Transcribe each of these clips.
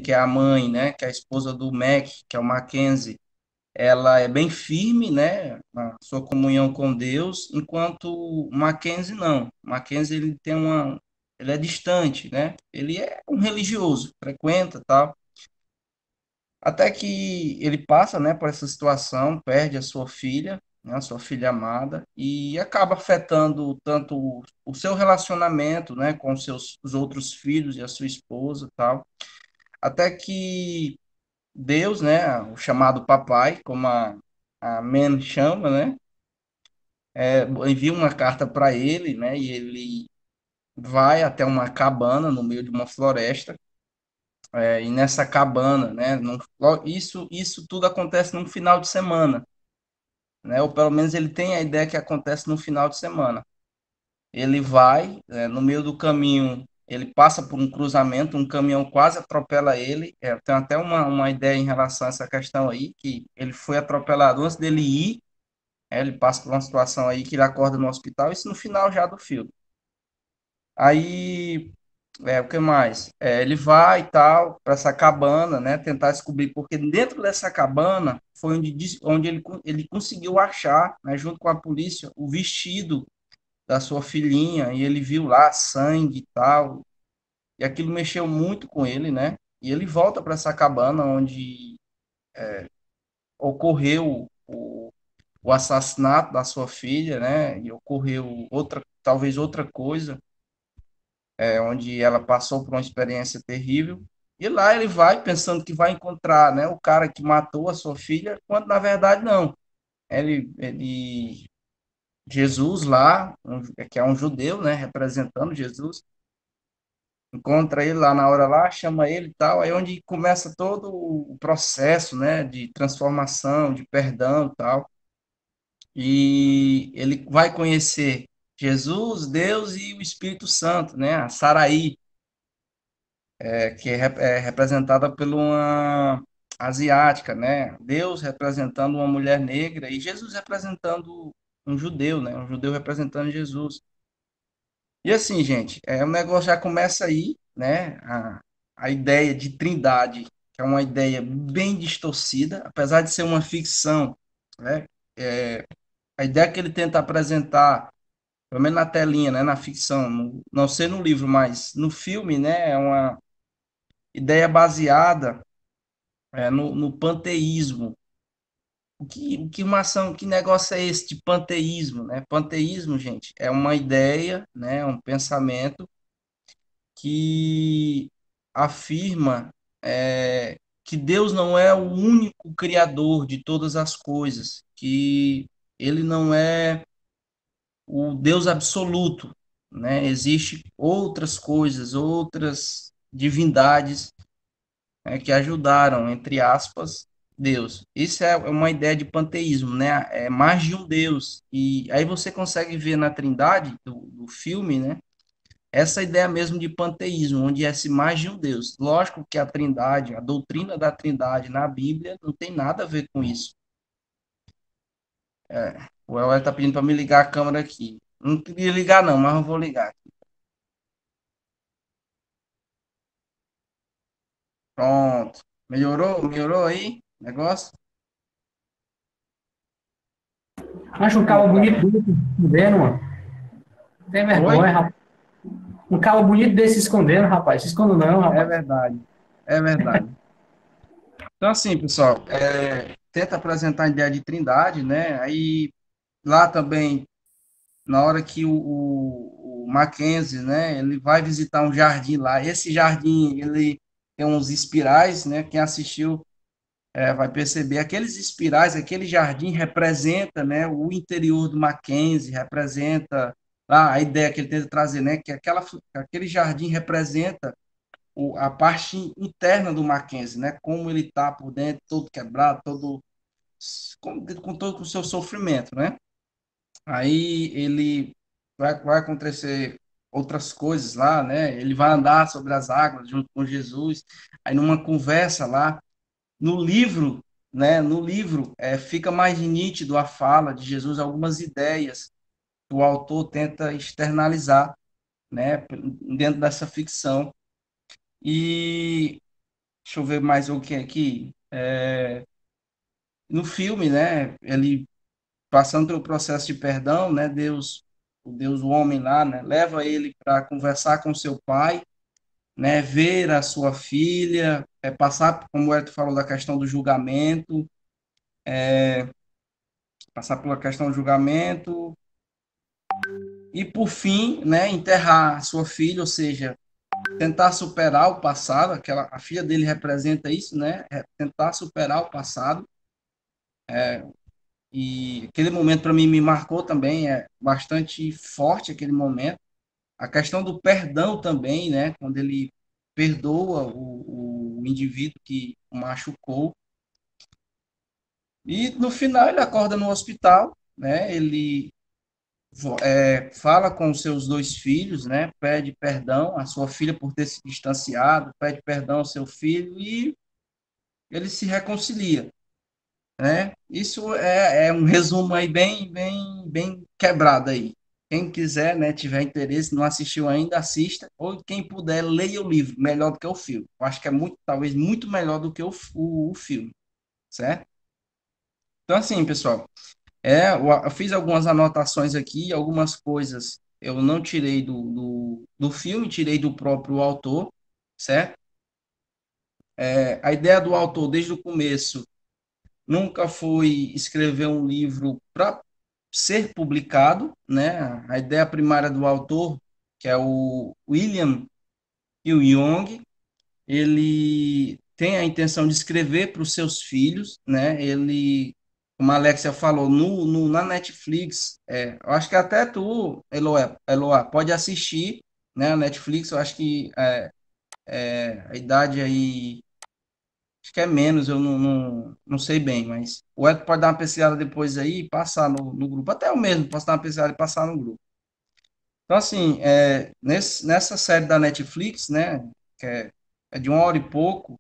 que é a mãe, né, que é a esposa do Mac, que é o Mackenzie, ela é bem firme, né, na sua comunhão com Deus, enquanto o Mackenzie não. O Mackenzie ele é distante, né? Ele é um religioso, frequenta, tal. Até que ele passa, né, por essa situação, perde a sua filha, né, a sua filha amada, e acaba afetando tanto o seu relacionamento, né, com os outros filhos e a sua esposa, tal. Até que Deus, né, o chamado papai, como a Men chama, né, envia uma carta para ele, né, e ele vai até uma cabana no meio de uma floresta, e nessa cabana, né, isso tudo acontece num final de semana, né, ou pelo menos ele tem a ideia que acontece no final de semana. Ele vai, no meio do caminho, ele passa por um cruzamento, um caminhão quase atropela ele. Tem até uma ideia em relação a essa questão aí, que ele foi atropelado antes dele ir, ele passa por uma situação aí que ele acorda no hospital, isso no final já do filme. Aí, o que mais? Ele vai e tal, para essa cabana, né, tentar descobrir, porque dentro dessa cabana foi onde ele conseguiu achar, né, junto com a polícia, o vestido da sua filhinha, e ele viu lá sangue e tal, e aquilo mexeu muito com ele, né? E ele volta para essa cabana onde ocorreu o assassinato da sua filha, né? E ocorreu talvez outra coisa, onde ela passou por uma experiência terrível. E lá ele vai pensando que vai encontrar, né, o cara que matou a sua filha, quando na verdade não. Jesus lá, que é um judeu, né, representando Jesus, encontra ele lá na hora lá, chama ele e tal, aí é onde começa todo o processo, né, de transformação, de perdão e tal, e ele vai conhecer Jesus, Deus e o Espírito Santo, né, a Saraí, que é representada por uma asiática, né, Deus representando uma mulher negra e Jesus representando um judeu, né, um judeu representando Jesus. E assim, gente, o negócio já começa aí, né? A ideia de trindade, que é uma ideia bem distorcida, apesar de ser uma ficção, né? É, a ideia que ele tenta apresentar, pelo menos na telinha, né? Na ficção, não sei no livro, mas no filme, né? É uma ideia baseada, no panteísmo. Que negócio é esse de panteísmo, né? Panteísmo, gente, é uma ideia, né? Um pensamento que afirma que Deus não é o único criador de todas as coisas, que ele não é o Deus absoluto, né? Existem outras coisas, outras divindades, que ajudaram, entre aspas, Deus. Isso é uma ideia de panteísmo, né? É mais de um Deus. E aí você consegue ver na Trindade do filme, né? Essa ideia mesmo de panteísmo, onde é mais de um Deus. Lógico que a Trindade, a doutrina da Trindade na Bíblia não tem nada a ver com isso. O El está pedindo para me ligar a câmera aqui. Não queria ligar não, mas eu vou ligar. Pronto. Melhorou? Melhorou aí? Negócio? Acho um cabo Pronto, bonito, galera. bonito, escondendo, mano. Tem Oi? vergonha, rapaz. Um cabo bonito desse se escondendo, rapaz. Se esconda não, É rapaz. verdade. É verdade. Então, assim, pessoal, tenta apresentar a ideia de Trindade, né? Aí, lá também na hora que o Mackenzie, né, ele vai visitar um jardim lá. Esse jardim, ele tem uns espirais, né? Quem assistiu vai perceber aqueles espirais, aquele jardim representa, né, o interior do Mackenzie, representa a ideia que ele tenta trazer, né, que aquele jardim representa a parte interna do Mackenzie, né, como ele está por dentro, todo quebrado, todo com todo o seu sofrimento, né? Aí ele vai acontecer outras coisas lá, né? Ele vai andar sobre as águas junto com Jesus. Aí numa conversa lá, no livro, né? No livro fica mais nítido a fala de Jesus, algumas ideias que o autor tenta externalizar, né? Dentro dessa ficção. E deixa eu ver mais o que aqui. No filme, né, ele passando pelo processo de perdão, né, o homem lá, né, leva ele para conversar com seu pai, né, ver a sua filha, passar, como o Hélio falou, da questão do julgamento, passar pela questão do julgamento e, por fim, né, enterrar a sua filha, ou seja, tentar superar o passado, a filha dele representa isso, né, tentar superar o passado. E aquele momento para mim me marcou também, é bastante forte aquele momento. A questão do perdão também, né? Quando ele perdoa o indivíduo que o machucou. E no final ele acorda no hospital, né? Ele fala com os seus dois filhos, né? Pede perdão à sua filha por ter se distanciado, pede perdão ao seu filho e ele se reconcilia, né? Isso é um resumo aí bem quebrado aí. Quem quiser, né, tiver interesse, não assistiu ainda, assista, ou quem puder, leia o livro, melhor do que o filme. Eu acho que é muito, talvez muito melhor do que o filme, certo? Então, assim, pessoal, eu fiz algumas anotações aqui, algumas coisas eu não tirei do filme, tirei do próprio autor, certo? A ideia do autor, desde o começo, nunca foi escrever um livro para ser publicado, né? A ideia primária do autor, que é o William Young, ele tem a intenção de escrever para os seus filhos, né? Ele, como a Alexia falou, na Netflix, eu acho que até tu, Eloá, pode assistir, né? A Netflix, eu acho que a idade aí acho que é menos, eu não sei bem, mas o Ed pode dar uma pesquisada depois aí e passar no grupo. Até eu mesmo posso dar uma pesquisada e passar no grupo. Então, assim, nessa série da Netflix, né, que é de 1 hora e pouco,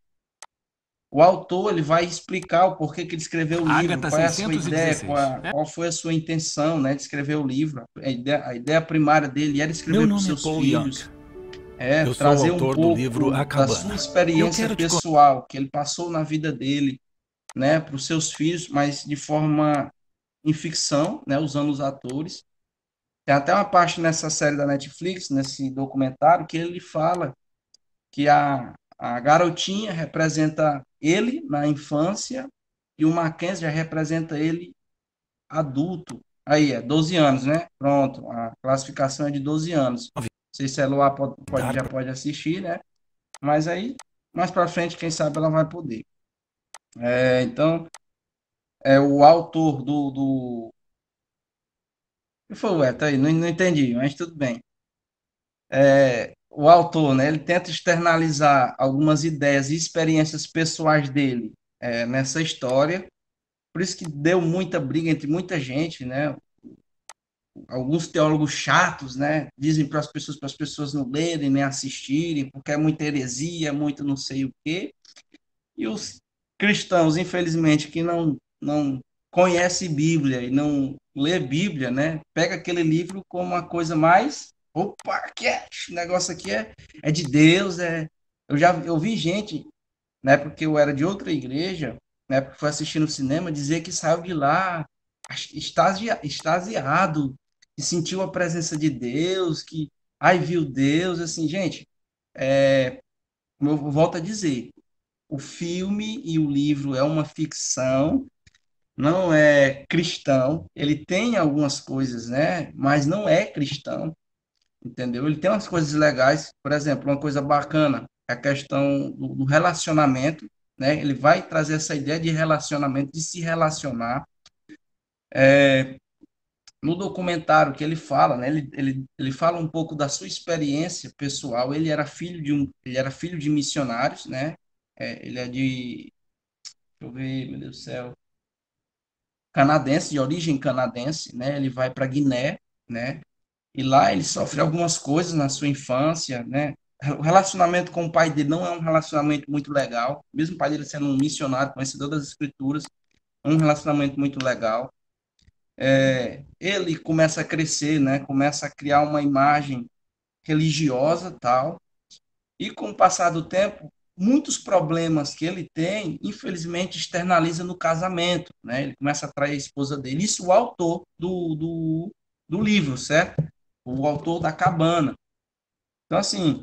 o autor ele vai explicar o porquê que ele escreveu o livro, Agatha qual é a sua ideia, 616. qual foi a sua intenção, né, de escrever o livro. A ideia primária dele era Meu escrever para os nome é seus Paul Young. filhos, Eu sou o trazer um autor do livro pouco A da sua Cabana. Eu experiência quero te contar. pessoal que ele passou na vida dele, né, para os seus filhos, mas de forma em ficção, né, usando os atores. Tem até uma parte nessa série da Netflix, nesse documentário, que ele fala que a garotinha representa ele na infância e o Mackenzie já representa ele adulto. Aí, 12 anos, né? Pronto, a classificação é de 12 anos. Não sei se a Eloá já Dar pode assistir, né? Mas aí, mais para frente, quem sabe ela vai poder. Então, o autor que foi o Eto aí? Não entendi, mas tudo bem. O autor, né, ele tenta externalizar algumas ideias e experiências pessoais dele nessa história. Por isso que deu muita briga entre muita gente, né? Alguns teólogos chatos, né, dizem para as pessoas não lerem nem assistirem, porque é muita heresia, muito não sei o quê. E os cristãos, infelizmente, que não conhece Bíblia e não lê Bíblia, né? Pega aquele livro como uma coisa mais, opa, que esse negócio aqui é de Deus, eu vi gente, na época que eu era de outra igreja, na época que foi assistir no cinema, dizer que saiu de lá extasiado, que sentiu a presença de Deus, que ai viu Deus, assim, gente, como eu volto a dizer, o filme e o livro é uma ficção, não é cristão. Ele tem algumas coisas, né? Mas não é cristão, entendeu? Ele tem umas coisas legais, por exemplo, uma coisa bacana é a questão do relacionamento, né? Ele vai trazer essa ideia de relacionamento, de se relacionar. No documentário que ele fala, né? Ele fala um pouco da sua experiência pessoal. Ele era filho de missionários, né? Ele é de, deixa eu ver, meu Deus do céu, canadense, de origem canadense, né? Ele vai para Guiné, né? E lá ele sofre algumas coisas na sua infância, né? O relacionamento com o pai dele não é um relacionamento muito legal, mesmo o pai dele sendo um missionário, conhecedor das escrituras, é um relacionamento muito legal. Ele começa a crescer, né? Começa a criar uma imagem religiosa, tal. E com o passar do tempo, muitos problemas que ele tem, infelizmente, externaliza no casamento, né? Ele começa a trair a esposa dele. Isso o autor do livro, certo? O autor da Cabana. Então, assim,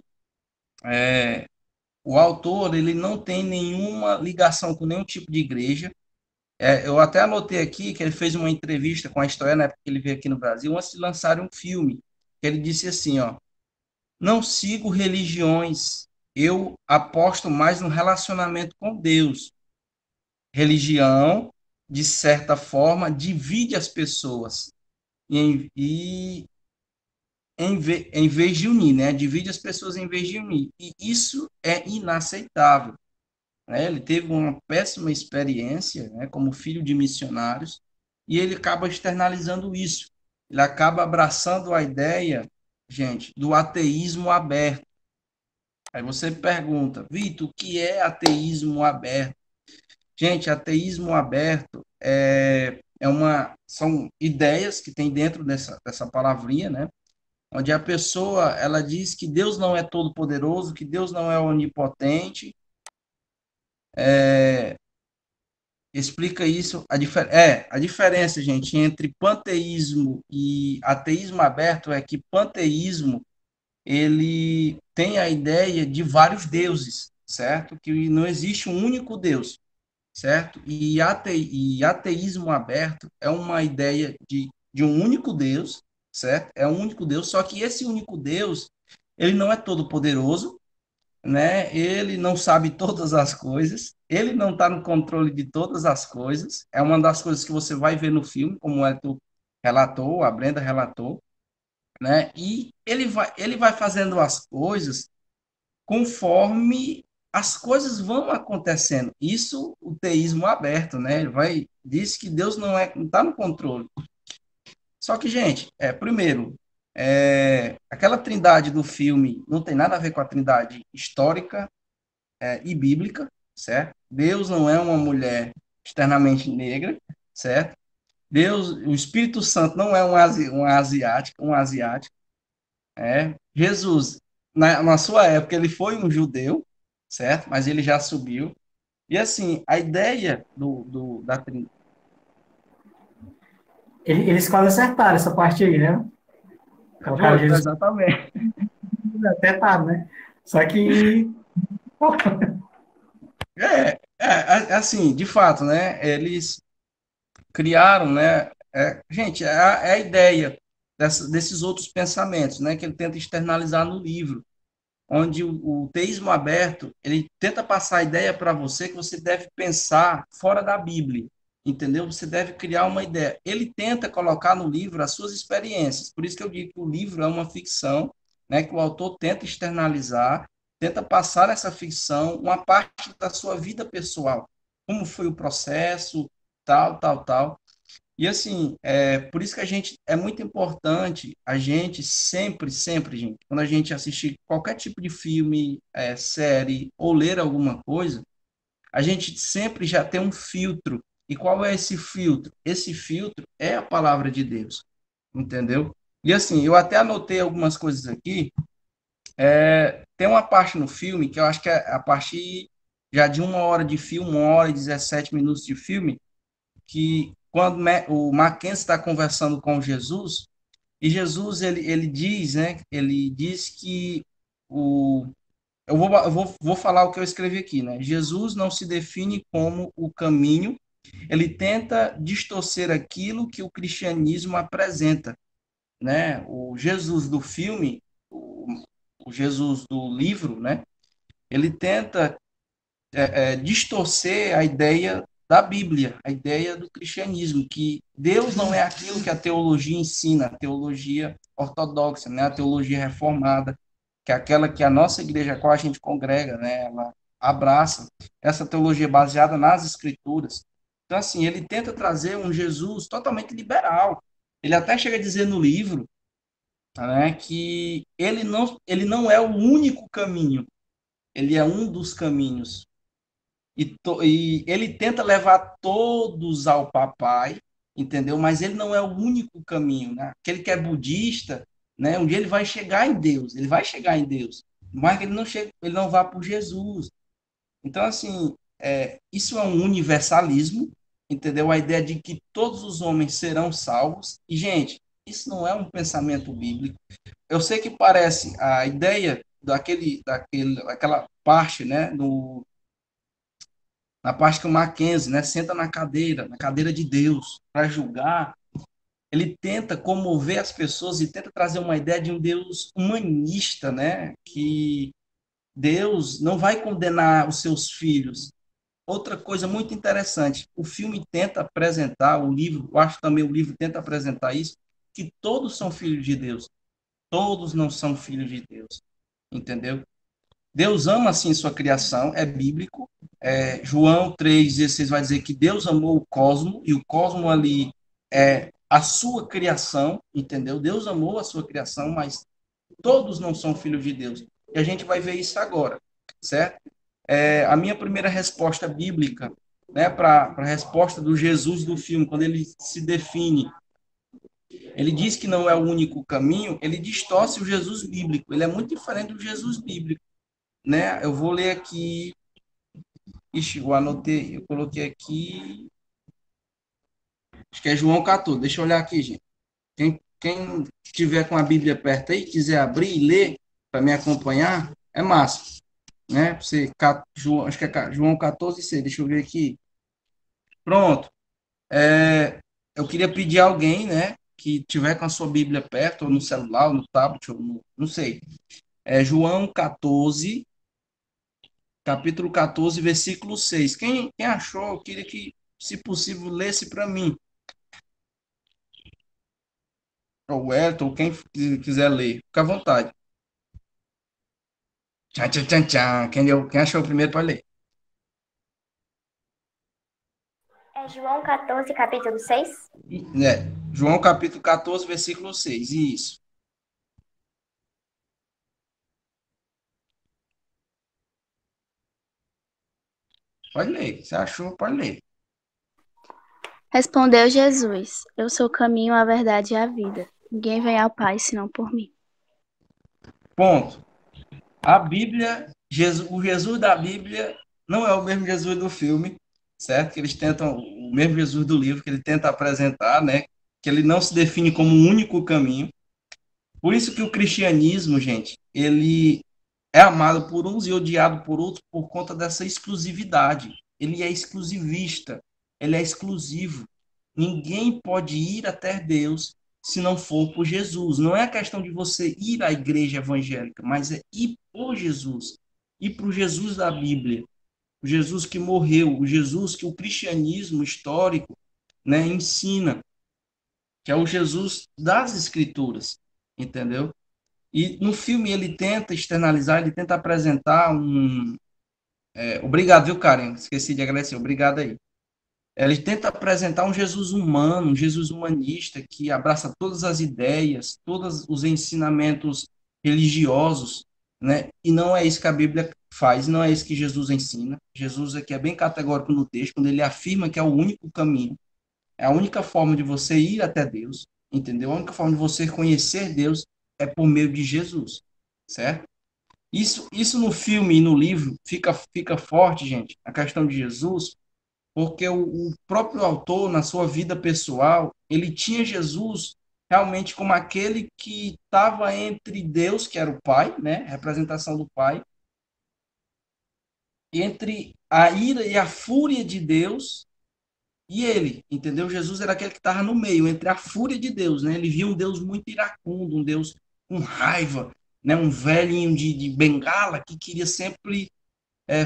o autor, ele não tem nenhuma ligação com nenhum tipo de igreja. Eu até anotei aqui que ele fez uma entrevista com a História, na época que ele veio aqui no Brasil, antes de lançar um filme. Ele disse assim, ó, não sigo religiões, eu aposto mais no relacionamento com Deus. Religião, de certa forma, divide as pessoas em vez de unir, né? Divide as pessoas em vez de unir. E isso é inaceitável, né? Ele teve uma péssima experiência, né, como filho de missionários, e ele acaba externalizando isso. Ele acaba abraçando a ideia, gente, do ateísmo aberto. Aí você pergunta, Vitor, o que é ateísmo aberto? Gente, ateísmo aberto são ideias que tem dentro dessa palavrinha, né? Onde a pessoa ela diz que Deus não é todo poderoso, que Deus não é onipotente. Explica isso. A diferença, gente, entre panteísmo e ateísmo aberto é que panteísmo ele tem a ideia de vários deuses, certo? Que não existe um único Deus, certo? E ateísmo aberto é uma ideia de um único Deus, certo? É um único Deus, só que esse único Deus, ele não é todo poderoso, né? Ele não sabe todas as coisas, ele não está no controle de todas as coisas. É uma das coisas que você vai ver no filme, como é tu relatou, a Brenda relatou, né? E ele vai fazendo as coisas conforme as coisas vão acontecendo. Isso o teísmo aberto, né? Ele vai diz que Deus não está no controle. Só que, gente, primeiro, aquela trindade do filme não tem nada a ver com a trindade histórica e bíblica, certo? Deus não é uma mulher externamente negra, certo? Deus, o Espírito Santo não é um asiático. Jesus, na sua época, ele foi um judeu, certo? Mas ele já subiu. E assim, a ideia da Trindade. Eles quase acertaram essa parte aí, né? Colocaram Foi, Jesus exatamente. até tá, né? Só que, pô, Assim, de fato, né? Eles criaram, né? Gente, é a ideia desses outros pensamentos, né? Que ele tenta externalizar no livro, onde o teísmo aberto ele tenta passar a ideia para você que você deve pensar fora da Bíblia, entendeu? Você deve criar uma ideia. Ele tenta colocar no livro as suas experiências, por isso que eu digo que o livro é uma ficção, né? Que o autor tenta externalizar, tenta passar essa ficção uma parte da sua vida pessoal, como foi o processo, tal, tal, tal. E assim, por isso que a gente é muito importante a gente sempre, gente, quando a gente assistir qualquer tipo de filme, série ou ler alguma coisa, a gente sempre já tem um filtro. E qual é esse filtro? Esse filtro é a palavra de Deus, entendeu? E assim, eu até anotei algumas coisas aqui. Tem uma parte no filme que eu acho que é a partir já de 1 hora de filme, 1 hora e 17 minutos de filme, que quando o Mackenzie está conversando com Jesus, e Jesus ele diz, né? Ele diz que o vou falar o que eu escrevi aqui, né? Jesus não se define como o caminho, ele tenta distorcer aquilo que o cristianismo apresenta, né? O Jesus do filme, o Jesus do livro, né? Ele tenta distorcer a ideia da Bíblia, a ideia do cristianismo, que Deus não é aquilo que a teologia ensina, a teologia ortodoxa, né, a teologia reformada, que é aquela que a nossa igreja, a qual a gente congrega, né, ela abraça essa teologia baseada nas escrituras. Então, assim, ele tenta trazer um Jesus totalmente liberal. Ele até chega a dizer no livro, né, que ele não é o único caminho, ele é um dos caminhos. E ele tenta levar todos ao papai, entendeu? Mas ele não é o único caminho, né? Aquele que é budista, né? Um dia ele vai chegar em Deus, ele vai chegar em Deus, mas ele não chega, ele não vai por Jesus. Então, assim, isso é um universalismo, entendeu? A ideia de que todos os homens serão salvos. E, gente, isso não é um pensamento bíblico. Eu sei que parece a ideia daquela parte, né, na parte que o Mackenzie, né, senta na cadeira de Deus, para julgar. Ele tenta comover as pessoas e tenta trazer uma ideia de um Deus humanista, né, que Deus não vai condenar os seus filhos. Outra coisa muito interessante, o filme tenta apresentar, o livro, eu acho também o livro tenta apresentar isso, que todos são filhos de Deus, todos não são filhos de Deus, entendeu? Deus ama, sim, sua criação, é bíblico. João 3,16 vai dizer que Deus amou o cosmo, e o cosmo ali é a sua criação, entendeu? Deus amou a sua criação, mas todos não são filhos de Deus. E a gente vai ver isso agora, certo? A minha primeira resposta bíblica, né, para a resposta do Jesus do filme, quando ele se define, ele diz que não é o único caminho, ele distorce o Jesus bíblico. Ele é muito diferente do Jesus bíblico, né? Eu vou ler aqui. Ixi, eu anotei, eu coloquei aqui. Acho que é João 14. Deixa eu olhar aqui, gente. Quem tiver com a Bíblia perto aí, quiser abrir e ler para me acompanhar, é massa, né? Você, João, acho que é João 14,6. Deixa eu ver aqui. Pronto. Eu queria pedir a alguém, né, que tiver com a sua Bíblia perto, ou no celular, ou no tablet, ou não sei. É João 14, capítulo 14, versículo 6. Quem achou, eu queria que, se possível, lesse para mim. Ou o Elton, ou quem quiser ler. Fica à vontade. Tchan, tchan, tchan, tchan. Quem achou o primeiro pode ler. É João 14, capítulo 6? João capítulo 14, versículo 6. Isso. Pode ler. Você achou, pode ler. Respondeu Jesus: Eu sou o caminho, a verdade e a vida. Ninguém vem ao Pai senão por mim. Ponto. A Bíblia, o Jesus da Bíblia não é o mesmo Jesus do filme, certo? Que eles tentam, o mesmo Jesus do livro que ele tenta apresentar, né? Que ele não se define como um único caminho. Por isso que o cristianismo, gente, ele é amado por uns e odiado por outros por conta dessa exclusividade. Ele é exclusivista, ele é exclusivo. Ninguém pode ir até Deus se não for por Jesus. Não é a questão de você ir à igreja evangélica, mas é ir por Jesus. Ir para o Jesus da Bíblia. O Jesus que morreu, o Jesus que o cristianismo histórico, né, ensina, que é o Jesus das Escrituras, entendeu? E no filme ele tenta externalizar, ele tenta apresentar um. Obrigado, viu, Karen? Esqueci de agradecer, obrigado aí. Ele tenta apresentar um Jesus humano, um Jesus humanista, que abraça todas as ideias, todos os ensinamentos religiosos, né? E não é isso que a Bíblia faz, não é isso que Jesus ensina. Jesus aqui é bem categórico no texto, quando ele afirma que é o único caminho, é a única forma de você ir até Deus, entendeu? A única forma de você conhecer Deus é por meio de Jesus, certo? Isso no filme e no livro fica forte, gente, a questão de Jesus, porque o próprio autor, na sua vida pessoal, ele tinha Jesus realmente como aquele que estava entre Deus, que era o Pai, né, representação do Pai, entre a ira e a fúria de Deus e ele, entendeu? Jesus era aquele que estava no meio, entre a fúria de Deus, né? Ele via um Deus muito iracundo, um Deus com raiva, né? Um velhinho de bengala que queria sempre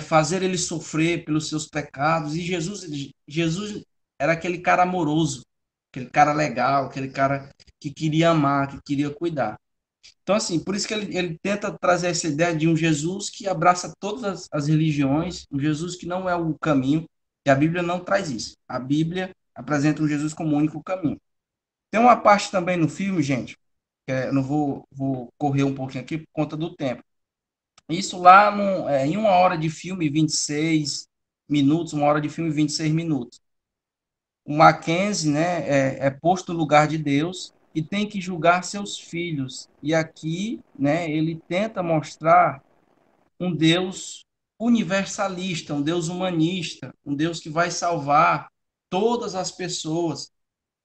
fazer ele sofrer pelos seus pecados. E Jesus era aquele cara amoroso, aquele cara legal, aquele cara que queria amar, que queria cuidar. Então, assim, por isso que ele tenta trazer essa ideia de um Jesus que abraça todas as religiões, um Jesus que não é o caminho, e a Bíblia não traz isso. A Bíblia apresenta um Jesus como o único caminho. Tem uma parte também no filme, gente, que eu não vou correr um pouquinho aqui por conta do tempo. Isso lá em 1 hora de filme, 26 minutos, 1 hora de filme, 26 minutos. O Mackenzie, né, é posto no lugar de Deus e tem que julgar seus filhos. E aqui, né, ele tenta mostrar um Deus universalista, um Deus humanista, um Deus que vai salvar todas as pessoas,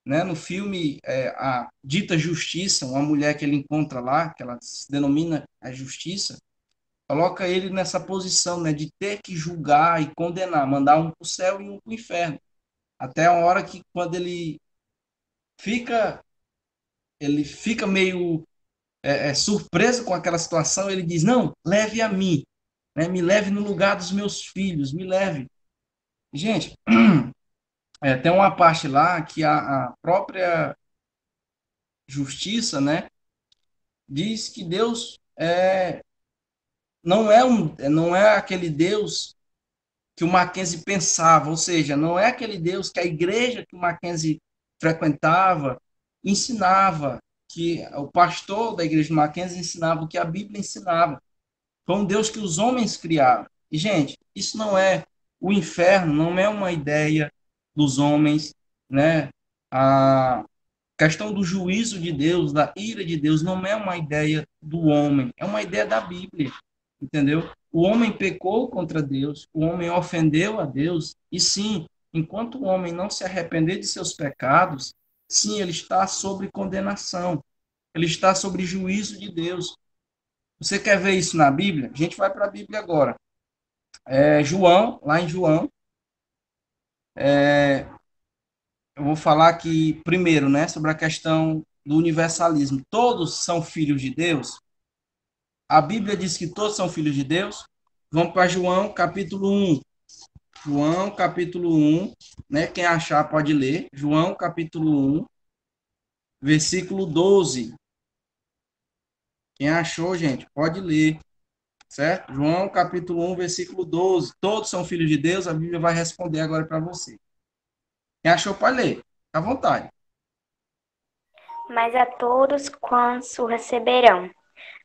né? No filme, a dita justiça, uma mulher que ele encontra lá, que ela se denomina a justiça, coloca ele nessa posição, né, de ter que julgar e condenar, mandar um para o céu e um para o inferno. Até a hora que, quando fica, ele fica meio surpreso com aquela situação, ele diz, não, leve a mim, né, me leve no lugar dos meus filhos, me leve. Gente, tem uma parte lá que a própria justiça, né, diz que Deus não é aquele Deus que o Mackenzie pensava, ou seja, não é aquele Deus que a igreja que o Mackenzie frequentava ensinava, que o pastor da igreja do Mackenzie ensinava o que a Bíblia ensinava. Foi um Deus que os homens criaram. E, gente, isso não é o inferno, não é uma ideia dos homens, né? A questão do juízo de Deus, da ira de Deus, não é uma ideia do homem, é uma ideia da Bíblia, entendeu? O homem pecou contra Deus, o homem ofendeu a Deus, e sim, enquanto o homem não se arrepender de seus pecados, sim, ele está sob condenação, ele está sob juízo de Deus. Você quer ver isso na Bíblia? A gente vai para a Bíblia agora. João, lá em João, eu vou falar aqui primeiro, né, sobre a questão do universalismo. Todos são filhos de Deus? A Bíblia diz que todos são filhos de Deus? Vamos para João, capítulo 1. João, capítulo 1, né? Quem achar pode ler. João, capítulo 1, versículo 12. Quem achou, gente, pode ler. Certo? João, capítulo 1, versículo 12. Todos são filhos de Deus? A Bíblia vai responder agora para você. Quem achou pode ler. Fica à vontade. Mas a todos quantos o receberão,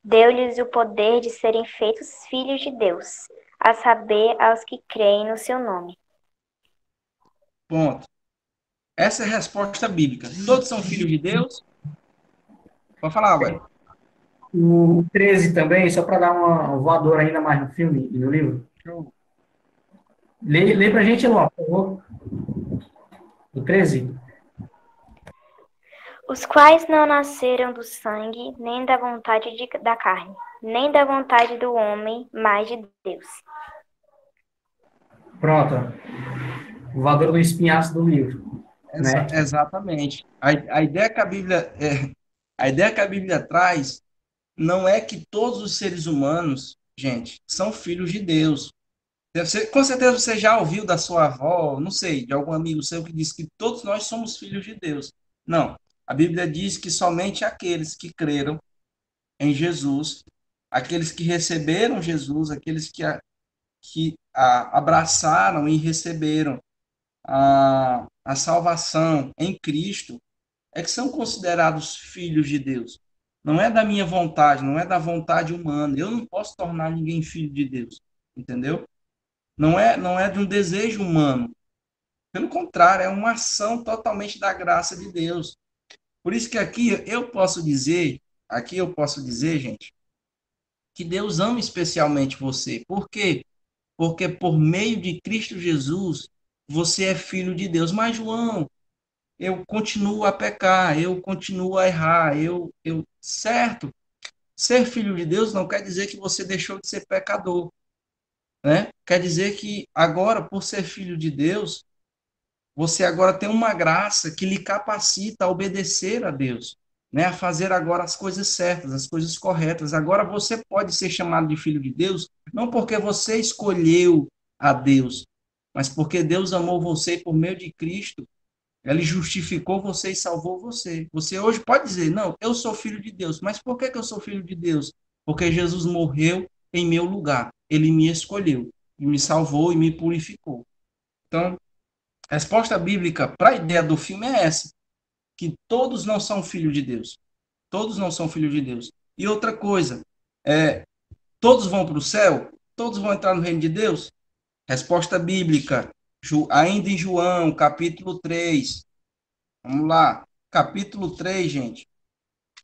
deu-lhes o poder de serem feitos filhos de Deus, a saber, aos que creem no seu nome. Ponto. Essa é a resposta bíblica. Todos são filhos de Deus? Pode falar, velho. O 13 também, só para dar uma voadora ainda mais no filme e no livro. Lê pra gente, Elon, por favor. O 13. Os quais não nasceram do sangue, nem da vontade da carne, nem da vontade do homem, mas de Deus. Pronto. O voadora do espinhaço do livro. Né? Exatamente. A ideia que a ideia que a Bíblia traz não é que todos os seres humanos, gente, são filhos de Deus. Com certeza você já ouviu da sua avó, não sei, de algum amigo seu que diz que todos nós somos filhos de Deus. Não. A Bíblia diz que somente aqueles que creram em Jesus, aqueles que receberam Jesus, aqueles que abraçaram e receberam a salvação em Cristo, é que são considerados filhos de Deus. Não é da minha vontade, não é da vontade humana. Eu não posso tornar ninguém filho de Deus, entendeu? Não é de um desejo humano. Pelo contrário, é uma ação totalmente da graça de Deus. Por isso que aqui eu posso dizer, gente, que Deus ama especialmente você. Por quê? Porque por meio de Cristo Jesus, você é filho de Deus. Mas, João, eu continuo a pecar, eu continuo a errar, certo? Ser filho de Deus não quer dizer que você deixou de ser pecador, né? Quer dizer que agora, por ser filho de Deus, você agora tem uma graça que lhe capacita a obedecer a Deus, né? A fazer agora as coisas certas, as coisas corretas. Agora você pode ser chamado de filho de Deus, não porque você escolheu a Deus, mas porque Deus amou você por meio de Cristo. Ele justificou você e salvou você. Você hoje pode dizer, não, eu sou filho de Deus. Mas por que eu sou filho de Deus? Porque Jesus morreu em meu lugar. Ele me escolheu, e me salvou e me purificou. Então, a resposta bíblica para a ideia do filme é essa, que todos não são filhos de Deus. Todos não são filhos de Deus. E outra coisa, todos vão para o céu? Todos vão entrar no reino de Deus? Resposta bíblica, ainda em João, capítulo 3. Vamos lá. Capítulo 3, gente.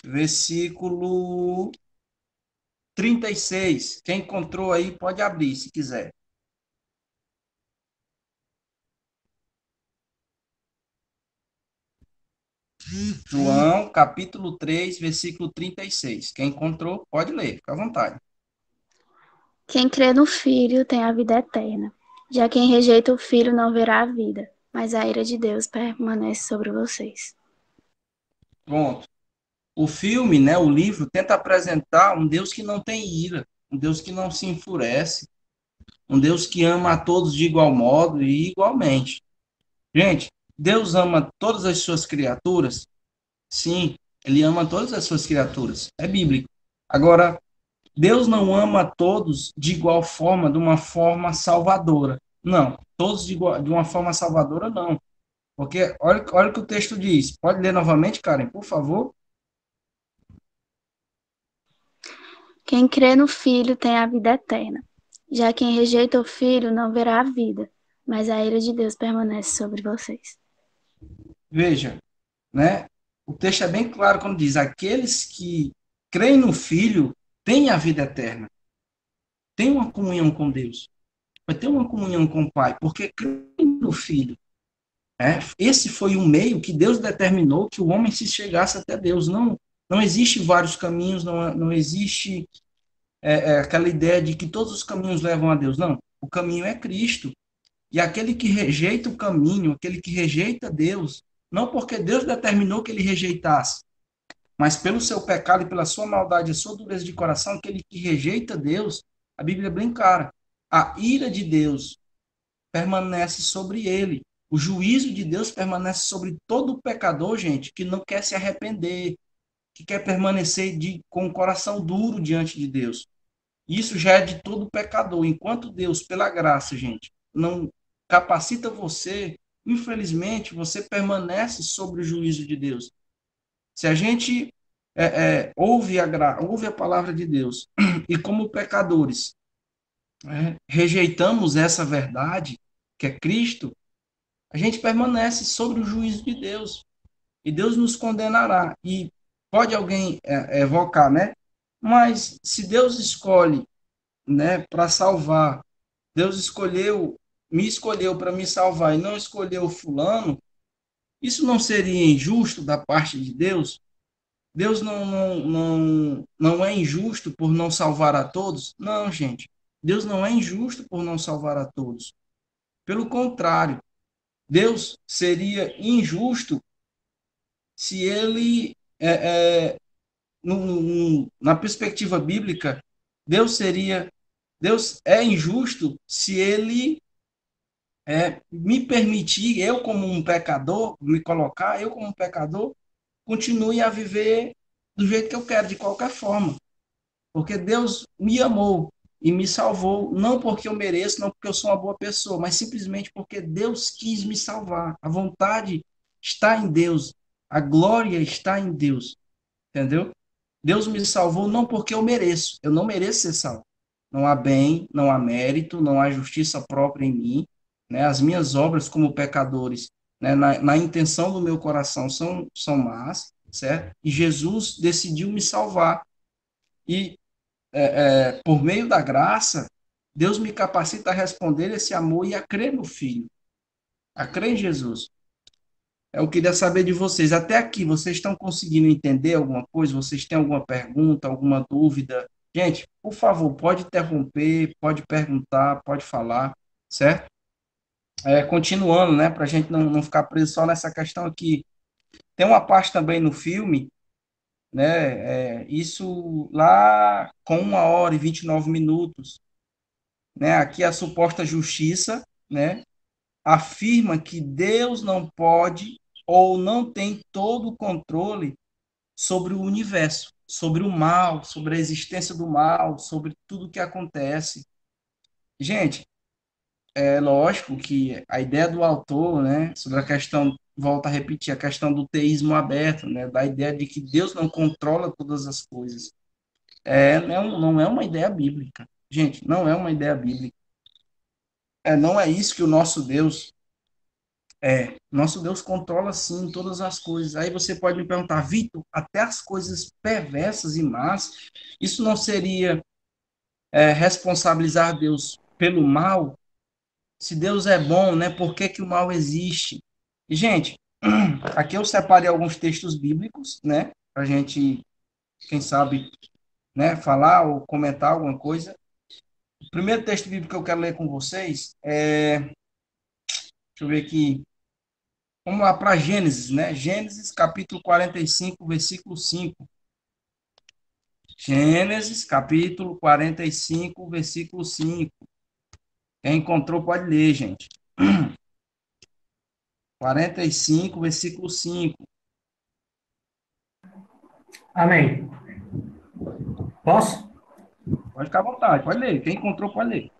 Versículo 36. Quem encontrou aí pode abrir, se quiser. João, capítulo 3, versículo 36. Quem encontrou, pode ler, fica à vontade. Quem crê no Filho tem a vida eterna. Já quem rejeita o Filho não verá a vida, mas a ira de Deus permanece sobre vocês. Pronto. O filme, né, o livro, tenta apresentar um Deus que não tem ira, um Deus que não se enfurece, um Deus que ama a todos de igual modo e igualmente. Gente, Deus ama todas as suas criaturas? Sim, ele ama todas as suas criaturas. É bíblico. Agora, Deus não ama todos de igual forma, de uma forma salvadora. Não, todos de uma forma salvadora, não. Porque olha o que o texto diz. Pode ler novamente, Karen, por favor? Quem crê no Filho tem a vida eterna. Já quem rejeita o Filho não verá a vida, mas a ira de Deus permanece sobre vocês. Veja, né? O texto é bem claro quando diz: aqueles que creem no Filho têm a vida eterna, têm uma comunhão com Deus, vai ter uma comunhão com o Pai, porque creem no Filho. Esse foi o meio que Deus determinou que o homem se chegasse até Deus. Não, não existe vários caminhos, não existe aquela ideia de que todos os caminhos levam a Deus. Não, o caminho é Cristo. E aquele que rejeita o caminho, aquele que rejeita Deus, não porque Deus determinou que ele rejeitasse, mas pelo seu pecado e pela sua maldade, a sua dureza de coração, aquele que rejeita Deus, a Bíblia é bem clara. A ira de Deus permanece sobre ele. O juízo de Deus permanece sobre todo pecador, gente, que não quer se arrepender, que quer permanecer com o coração duro diante de Deus. Isso já é de todo pecador. Enquanto Deus, pela graça, gente, não capacita você, infelizmente, você permanece sobre o juízo de Deus. Se a gente ouve a palavra de Deus e como pecadores rejeitamos essa verdade, que é Cristo, a gente permanece sobre o juízo de Deus. E Deus nos condenará. E pode alguém evocar, né? Mas se Deus escolhe, né, para salvar, Deus me escolheu para me salvar e não escolheu fulano, isso não seria injusto da parte de Deus? Deus não é injusto por não salvar a todos? Não, gente. Deus não é injusto por não salvar a todos. Pelo contrário, Deus seria injusto se ele, na perspectiva bíblica, Deus é injusto se ele me permitir, eu como um pecador, me colocar, eu como um pecador, continue a viver do jeito que eu quero, de qualquer forma. Porque Deus me amou e me salvou, não porque eu mereço, não porque eu sou uma boa pessoa, mas simplesmente porque Deus quis me salvar. A vontade está em Deus, a glória está em Deus, entendeu? Deus me salvou não porque eu mereço, eu não mereço ser salvo. Não há bem, não há mérito, não há justiça própria em mim, né? As minhas obras como pecadores, né, na intenção do meu coração são más, certo? E Jesus decidiu me salvar. E por meio da graça, Deus me capacita a responder esse amor e a crer no Filho, a crer em Jesus. Eu queria saber de vocês, até aqui, vocês estão conseguindo entender alguma coisa? Vocês têm alguma pergunta, alguma dúvida? Gente, por favor, pode interromper, pode perguntar, pode falar, certo? Continuando, né, para a gente não ficar preso só nessa questão aqui. Tem uma parte também no filme, né, isso lá com 1 hora e 29 minutos, né, aqui a suposta justiça, né, afirma que Deus não pode ou não tem todo o controle sobre o universo, sobre o mal, sobre a existência do mal, sobre tudo que acontece. Gente, é lógico que a ideia do autor, né, sobre a questão, volta a repetir, a questão do teísmo aberto, né, da ideia de que Deus não controla todas as coisas, não é uma ideia bíblica. Gente, não é uma ideia bíblica. Não é isso que o nosso Deus Nosso Deus controla sim todas as coisas. Aí você pode me perguntar, Vitor, até as coisas perversas e más, isso não seria responsabilizar Deus pelo mal, se Deus é bom, né, por que que o mal existe? E, gente, aqui eu separei alguns textos bíblicos, né, para a gente, quem sabe, né, falar ou comentar alguma coisa. O primeiro texto bíblico que eu quero ler com vocês deixa eu ver aqui, vamos lá para Gênesis, né, Gênesis capítulo 45, versículo 5. Gênesis capítulo 45, versículo 5. Quem encontrou pode ler, gente. 45, versículo 5. Amém. Posso? Pode ficar à vontade, pode ler. Quem encontrou pode ler.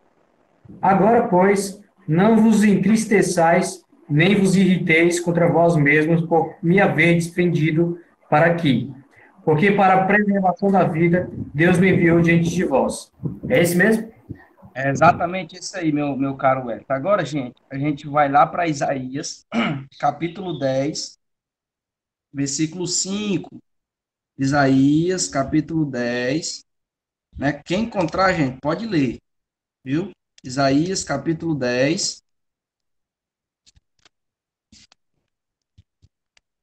Agora, pois, não vos entristeçais, nem vos irriteis contra vós mesmos por me haverdes prendido para aqui. Porque para a preservação da vida, Deus me enviou diante de vós. É esse mesmo? É exatamente isso aí, meu caro Wellington. Agora, gente, a gente vai lá para Isaías, capítulo 10, versículo 5. Isaías, capítulo 10, né? Quem encontrar, gente, pode ler, viu? Isaías, capítulo 10,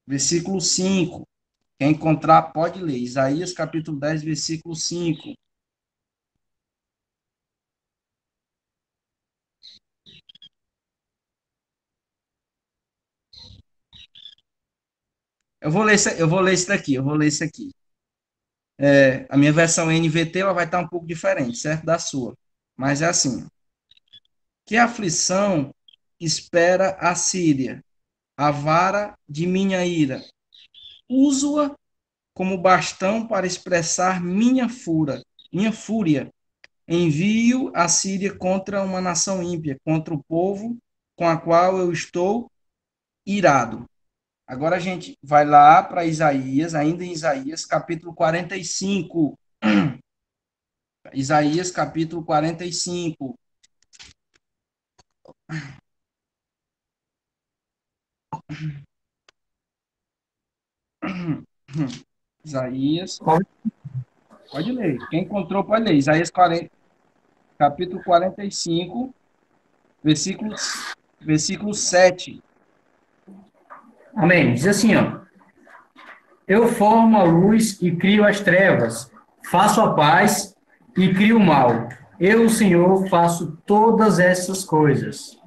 versículo 5. Quem encontrar, pode ler. Isaías, capítulo 10, versículo 5. Eu vou ler isso daqui, eu vou ler isso aqui. A minha versão NVT ela vai estar um pouco diferente, certo? Da sua. Mas é assim: que aflição espera a Síria, a vara de minha ira. Uso-a como bastão para expressar minha fúria. Envio a Síria contra uma nação ímpia, contra o povo com a qual eu estou irado. Agora a gente vai lá para Isaías, ainda em Isaías, capítulo 45. Isaías, capítulo 45. Isaías, pode ler. Quem encontrou, pode ler. Isaías 40, capítulo 45, versículo, versículo 7. Amém. Diz assim, ó. Eu formo a luz e crio as trevas, faço a paz e crio o mal. Eu, o Senhor, faço todas essas coisas.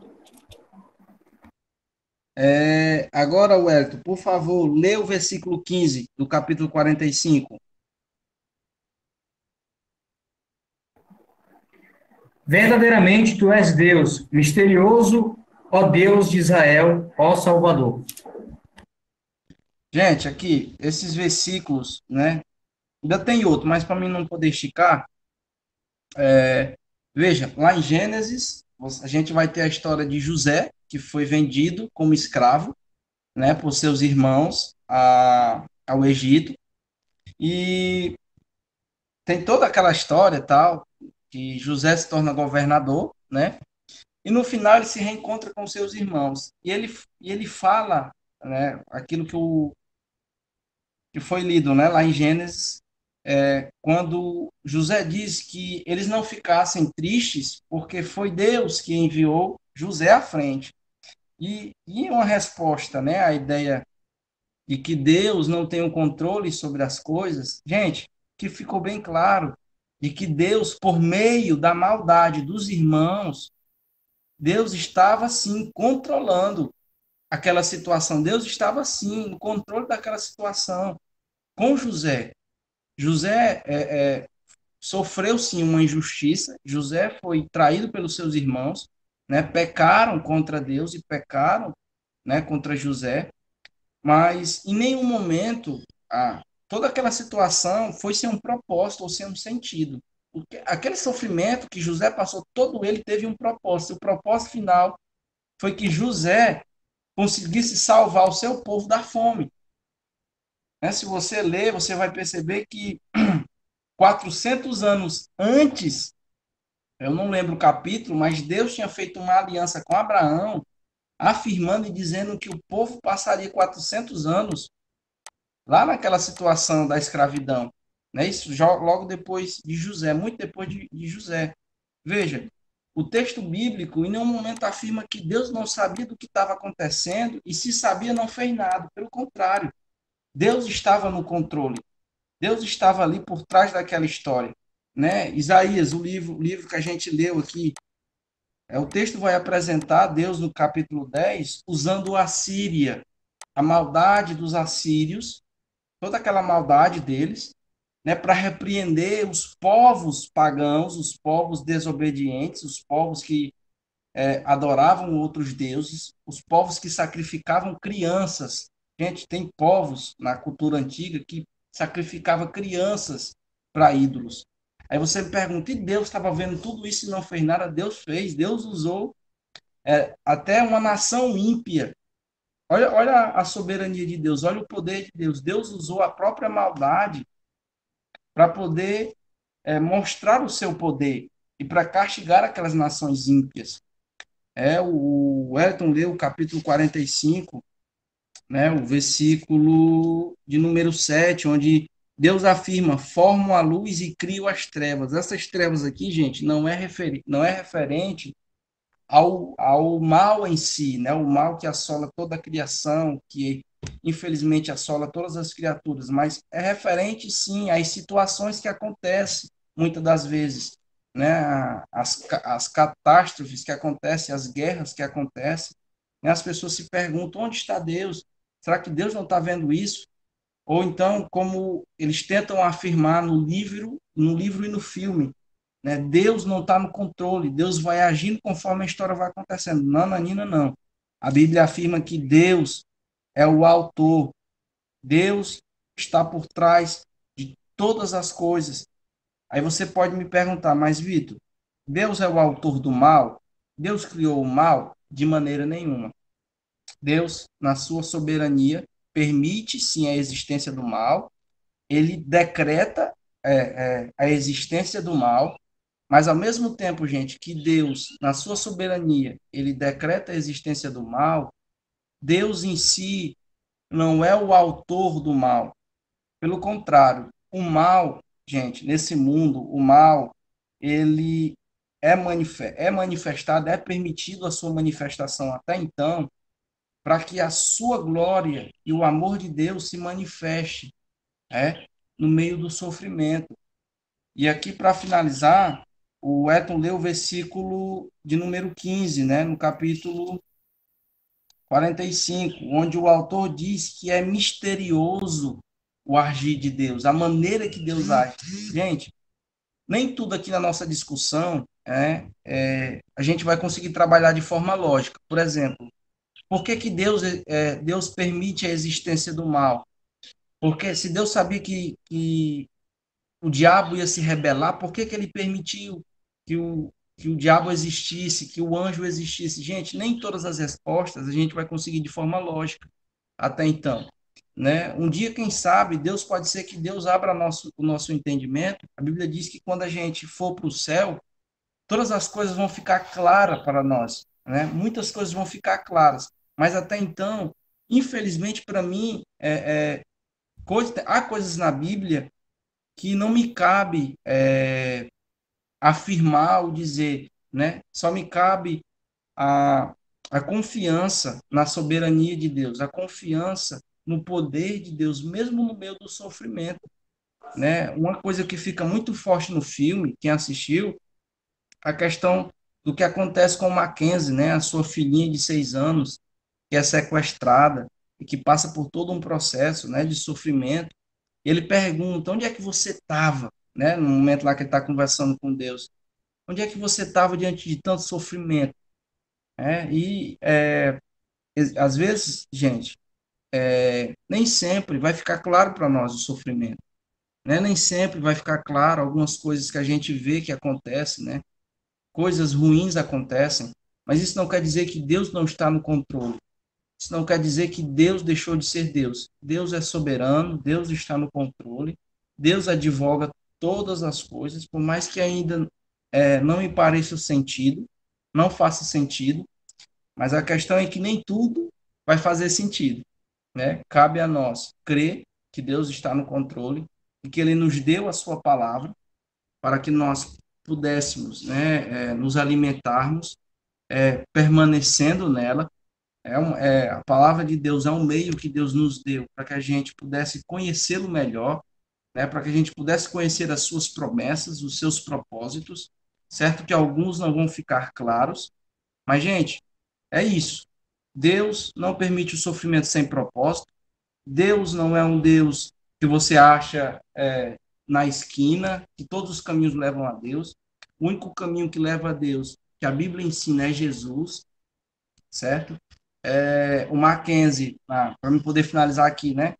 Agora, Wellington, por favor, lê o versículo 15 do capítulo 45. Verdadeiramente tu és Deus, misterioso, ó Deus de Israel, ó Salvador. Gente, aqui, esses versículos, né? Ainda tem outro, mas para mim não poder esticar, veja, lá em Gênesis, a gente vai ter a história de José, que foi vendido como escravo, né, por seus irmãos ao Egito, e tem toda aquela história tal, que José se torna governador, né, e no final ele se reencontra com seus irmãos, e ele fala, né, aquilo que foi lido, né, lá em Gênesis, quando José diz que eles não ficassem tristes, porque foi Deus que enviou José à frente. E uma resposta, né, à ideia de que Deus não tem o controle sobre as coisas, gente, que ficou bem claro, de que Deus, por meio da maldade dos irmãos, Deus estava, sim, controlando aquela situação. Deus estava, sim, no controle daquela situação com José. José sofreu sim uma injustiça. José foi traído pelos seus irmãos, né? Pecaram contra Deus e pecaram, né, contra José. Mas em nenhum momento toda aquela situação foi sem um propósito ou sem um sentido. Aquele sofrimento que José passou, todo ele teve um propósito. O propósito final foi que José conseguisse salvar o seu povo da fome. Né? Se você ler, você vai perceber que 400 anos antes, eu não lembro o capítulo, mas Deus tinha feito uma aliança com Abraão, afirmando e dizendo que o povo passaria 400 anos lá naquela situação da escravidão. né? Isso logo depois de José, muito depois de José. Veja, o texto bíblico em nenhum momento afirma que Deus não sabia do que estava acontecendo e se sabia não fez nada. Pelo contrário, Deus estava no controle. Deus estava ali por trás daquela história, né? Isaías, o livro que a gente leu aqui, o texto vai apresentar Deus no capítulo 10 usando a Síria, a maldade dos assírios, toda aquela maldade deles, né, para repreender os povos pagãos, os povos desobedientes, os povos que adoravam outros deuses, os povos que sacrificavam crianças. Gente, tem povos na cultura antiga que sacrificava crianças para ídolos. Aí você me pergunta, e Deus estava vendo tudo isso e não fez nada? Deus fez, Deus usou até uma nação ímpia. Olha a soberania de Deus, olha o poder de Deus. Deus usou a própria maldade para poder mostrar o seu poder e para castigar aquelas nações ímpias. O Wellington leu o capítulo 45, né, o versículo de número 7, onde Deus afirma: formo a luz e crio as trevas. Essas trevas aqui, gente, não é referente ao mal em si, né, o mal que assola toda a criação, que infelizmente assola todas as criaturas, mas é referente, sim, às situações que acontecem, muitas das vezes, né, as catástrofes que acontecem, as guerras que acontecem, né, as pessoas se perguntam, onde está Deus? Será que Deus não está vendo isso? Ou então, como eles tentam afirmar no livro e no filme, né, Deus não está no controle, Deus vai agindo conforme a história vai acontecendo. Não, Nanina, não. A Bíblia afirma que Deus é o autor, Deus está por trás de todas as coisas. Aí você pode me perguntar, mas Vitor, Deus é o autor do mal? Deus criou o mal? De maneira nenhuma. Deus, na sua soberania, permite sim a existência do mal, ele decreta a existência do mal, mas ao mesmo tempo, gente, que Deus, na sua soberania, ele decreta a existência do mal, Deus em si não é o autor do mal. Pelo contrário, o mal, gente, nesse mundo, o mal, ele é manifestado, é permitido a sua manifestação até então, para que a sua glória e o amor de Deus se manifeste, no meio do sofrimento. E aqui, para finalizar, o Eton leu o versículo de número 15, né, no capítulo 45, onde o autor diz que é misterioso o agir de Deus, a maneira que Deus age. Gente, nem tudo aqui na nossa discussão a gente vai conseguir trabalhar de forma lógica. Por exemplo, por que Deus permite a existência do mal? Porque se Deus sabia que o diabo ia se rebelar, por que ele permitiu que o diabo existisse, que o anjo existisse? Gente, nem todas as respostas a gente vai conseguir de forma lógica até então, né? Um dia, quem sabe, Deus pode ser que Deus abra o nosso entendimento. A Bíblia diz que quando a gente for para o céu, todas as coisas vão ficar claras para nós, né? Muitas coisas vão ficar claras, mas até então, infelizmente para mim, há coisas na Bíblia que não me cabe afirmar ou dizer, né? Só me cabe a, a confiança na soberania de Deus, a confiança no poder de Deus, mesmo no meio do sofrimento, né? Uma coisa que fica muito forte no filme, quem assistiu, a questão do que acontece com Mackenzie, né? A sua filhinha de 6 anos, que é sequestrada e que passa por todo um processo, né, de sofrimento. E ele pergunta, onde é que você estava, né? No momento lá que ele está conversando com Deus. Onde é que você estava diante de tanto sofrimento? Às vezes, gente, nem sempre vai ficar claro para nós o sofrimento, né? Nem sempre vai ficar claro algumas coisas que a gente vê que acontecem, né? Coisas ruins acontecem, mas isso não quer dizer que Deus não está no controle. Isso não quer dizer que Deus deixou de ser Deus. Deus é soberano, Deus está no controle, Deus advoga todas as coisas, por mais que ainda não me pareça sentido, não faça sentido, mas a questão é que nem tudo vai fazer sentido, né? Cabe a nós crer que Deus está no controle, e que ele nos deu a sua palavra para que nós pudéssemos, né, nos alimentarmos, permanecendo nela. A palavra de Deus é um meio que Deus nos deu para que a gente pudesse conhecê-lo melhor, né, para que a gente pudesse conhecer as suas promessas, os seus propósitos, certo que alguns não vão ficar claros, mas, gente, é isso. Deus não permite o sofrimento sem propósito. Deus não é um Deus que você acha na esquina, que todos os caminhos levam a Deus. O único caminho que leva a Deus, que a Bíblia ensina, é Jesus, certo? O Mackenzie, para me poder finalizar aqui, né?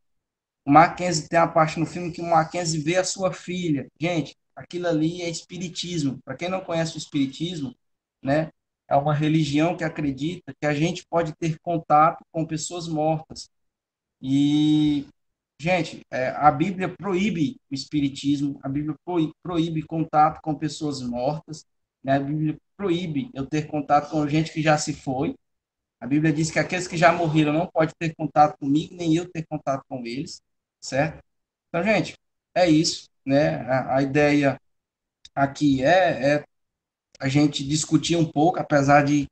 O Mackenzie tem a parte no filme que o Mackenzie vê a sua filha. Gente, aquilo ali é espiritismo. Para quem não conhece o espiritismo, né? É uma religião que acredita que a gente pode ter contato com pessoas mortas. E, gente, a Bíblia proíbe o espiritismo, a Bíblia proíbe contato com pessoas mortas, né? A Bíblia proíbe eu ter contato com gente que já se foi. A Bíblia diz que aqueles que já morreram não podem ter contato comigo, nem eu ter contato com eles, certo? Então, gente, é isso, né? A ideia aqui é a gente discutir um pouco, apesar de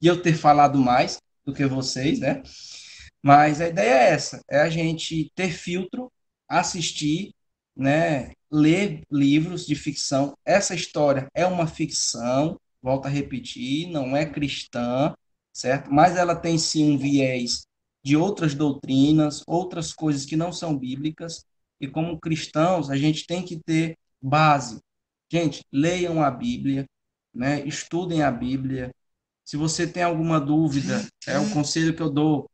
eu ter falado mais do que vocês, né? Mas a ideia é essa, é a gente ter filtro, assistir, né, ler livros de ficção. Essa história é uma ficção, volto a repetir, não é cristã, certo? Mas ela tem sim um viés de outras doutrinas, outras coisas que não são bíblicas, e como cristãos, a gente tem que ter base. Gente, leiam a Bíblia, né? Estudem a Bíblia. Se você tem alguma dúvida, é o conselho que eu dou,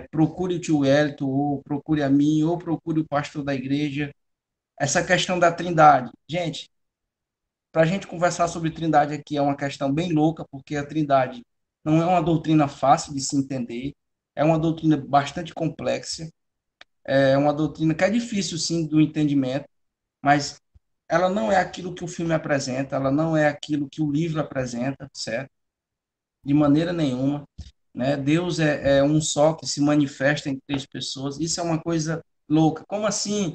procure o tio Wellington, ou procure a mim, ou procure o pastor da igreja. Essa questão da Trindade. Gente, para a gente conversar sobre Trindade aqui é uma questão bem louca, porque a Trindade não é uma doutrina fácil de se entender, é uma doutrina bastante complexa, é uma doutrina que é difícil, sim, do entendimento, mas ela não é aquilo que o filme apresenta, ela não é aquilo que o livro apresenta, certo? De maneira nenhuma, né? Deus é um só que se manifesta em três pessoas. Isso é uma coisa louca. Como assim,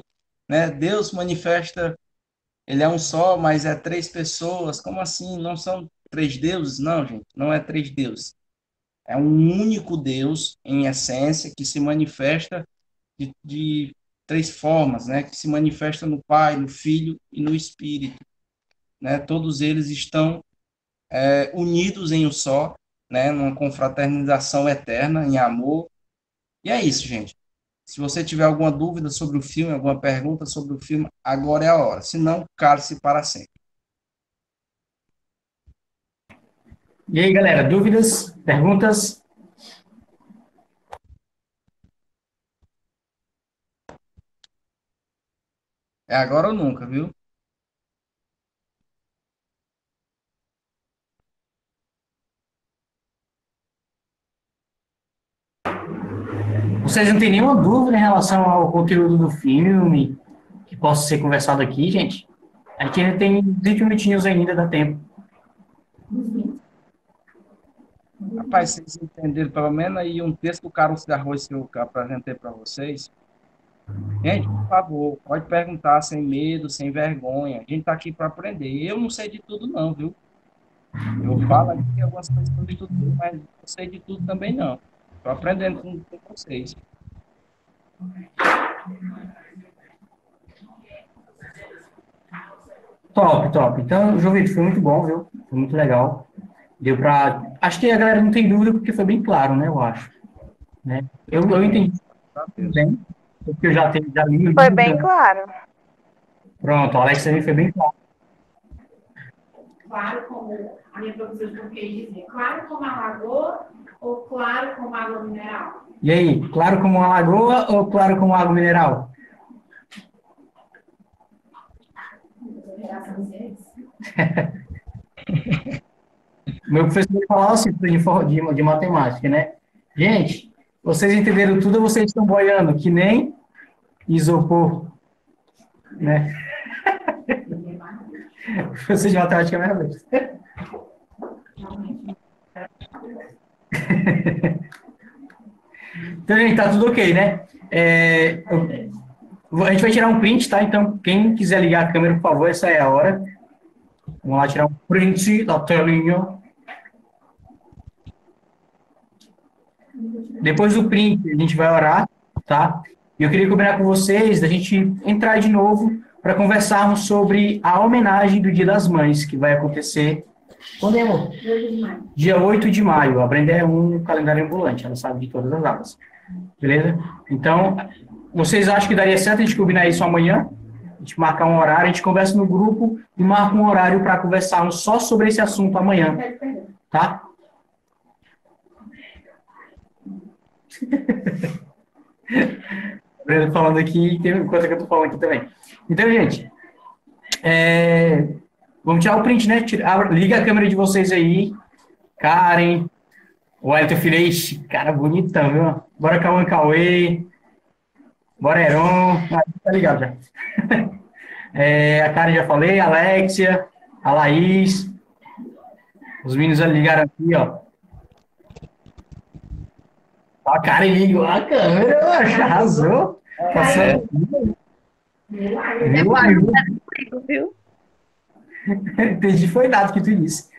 né? Deus manifesta, ele é um só, mas é três pessoas. Como assim? Não são três deuses? Não, gente, não é três deuses. É um único Deus em essência que se manifesta de três formas, né? Que se manifesta no Pai, no Filho e no Espírito, né? Todos eles estão unidos em um só, né, numa confraternização eterna, em amor. E é isso, gente. Se você tiver alguma dúvida sobre o filme, alguma pergunta sobre o filme, agora é a hora. Se não, cale-se para sempre. E aí, galera, dúvidas, perguntas? É agora ou nunca, viu? Vocês não têm nenhuma dúvida em relação ao conteúdo do filme que possa ser conversado aqui, gente? A gente ainda tem 20 minutinhos ainda, dá tempo. Rapaz, vocês entenderam pelo menos aí um texto do Carlos de Arroz que eu apresentei para vocês? Gente, por favor, pode perguntar sem medo, sem vergonha. A gente está aqui para aprender. Eu não sei de tudo, não, viu? Eu falo aqui algumas coisas que eu estudei, mas não sei de tudo também, não. Estou aprendendo com vocês. Top, top. Então, João Vitor, foi muito bom, viu? Foi muito legal. Deu para. Acho que a galera não tem dúvida porque foi bem claro, né? Eu acho. Né? Eu entendi bem, porque eu já li o livro. Foi bem claro. Pronto, o Alex também foi bem claro. Claro como a minha professora de português dizia, claro como a lagoa ou claro como água mineral? E aí, claro como uma lagoa ou claro como água mineral? Meu professor falava assim, de matemática, né? Gente, vocês entenderam tudo ou vocês estão boiando? Que nem isopor, né? Professor de matemática é mais Então, gente, tá tudo ok, né? A gente vai tirar um print, tá? Então, quem quiser ligar a câmera, por favor, essa é a hora. Vamos lá tirar um print da telinha. Depois do print, a gente vai orar, tá? E eu queria combinar com vocês da gente entrar de novo para conversarmos sobre a homenagem do Dia das Mães, que vai acontecer. Quando é, amor? Dia 8 de maio. A Brenda é um calendário ambulante, ela sabe de todas as datas. Beleza? Então, vocês acham que daria certo a gente combinar isso amanhã? A gente marcar um horário, a gente conversa no grupo e marca um horário para conversarmos só sobre esse assunto amanhã. Tá? Falando aqui, tem coisa que eu tô falando aqui também. Então, gente, vamos tirar o print, né? Liga a câmera de vocês aí. Karen, o Elton Filete, cara bonitão, viu? Bora Cauã Cauê, bora Heron, tá ligado já. A Karen já falei, a Alexia, a Laís, os meninos já ligaram aqui, ó. A Karen ligou a câmera, arrasou. Passou. Viu? Entendi, foi nada que tu disse.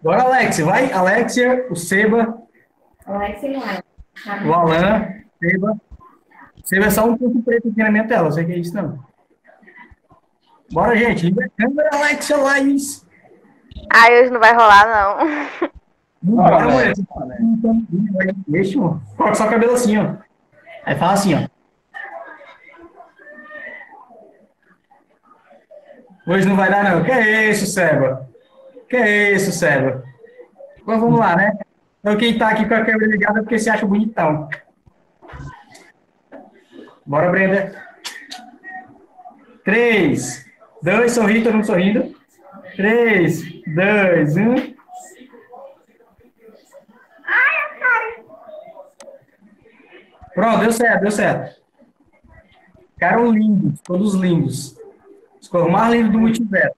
Bora, Alexia, vai. Alexia, o Seba. Alexia e o Alan. O Alan, Seba. Seba é só um ponto preto aqui na minha tela, não sei o que é isso, não. Bora, gente. Liga a câmera, Alexia, Laís. Hoje não vai rolar, não. Bora, mulher. Deixa, mano. Coloca só o cabelo assim, ó. Aí fala assim, ó. Hoje não vai dar, não. Que é isso, Seba? Que é isso, Seba? Então vamos lá, né? Então quem tá aqui com a câmera ligada é porque se acha bonitão. Bora, Brenda. 3, 2, sorri, todo mundo sorrindo. 3, 2, 1. Pronto, deu certo, deu certo. Ficaram lindos, todos lindos. Escolha o mais lindo do multiverso.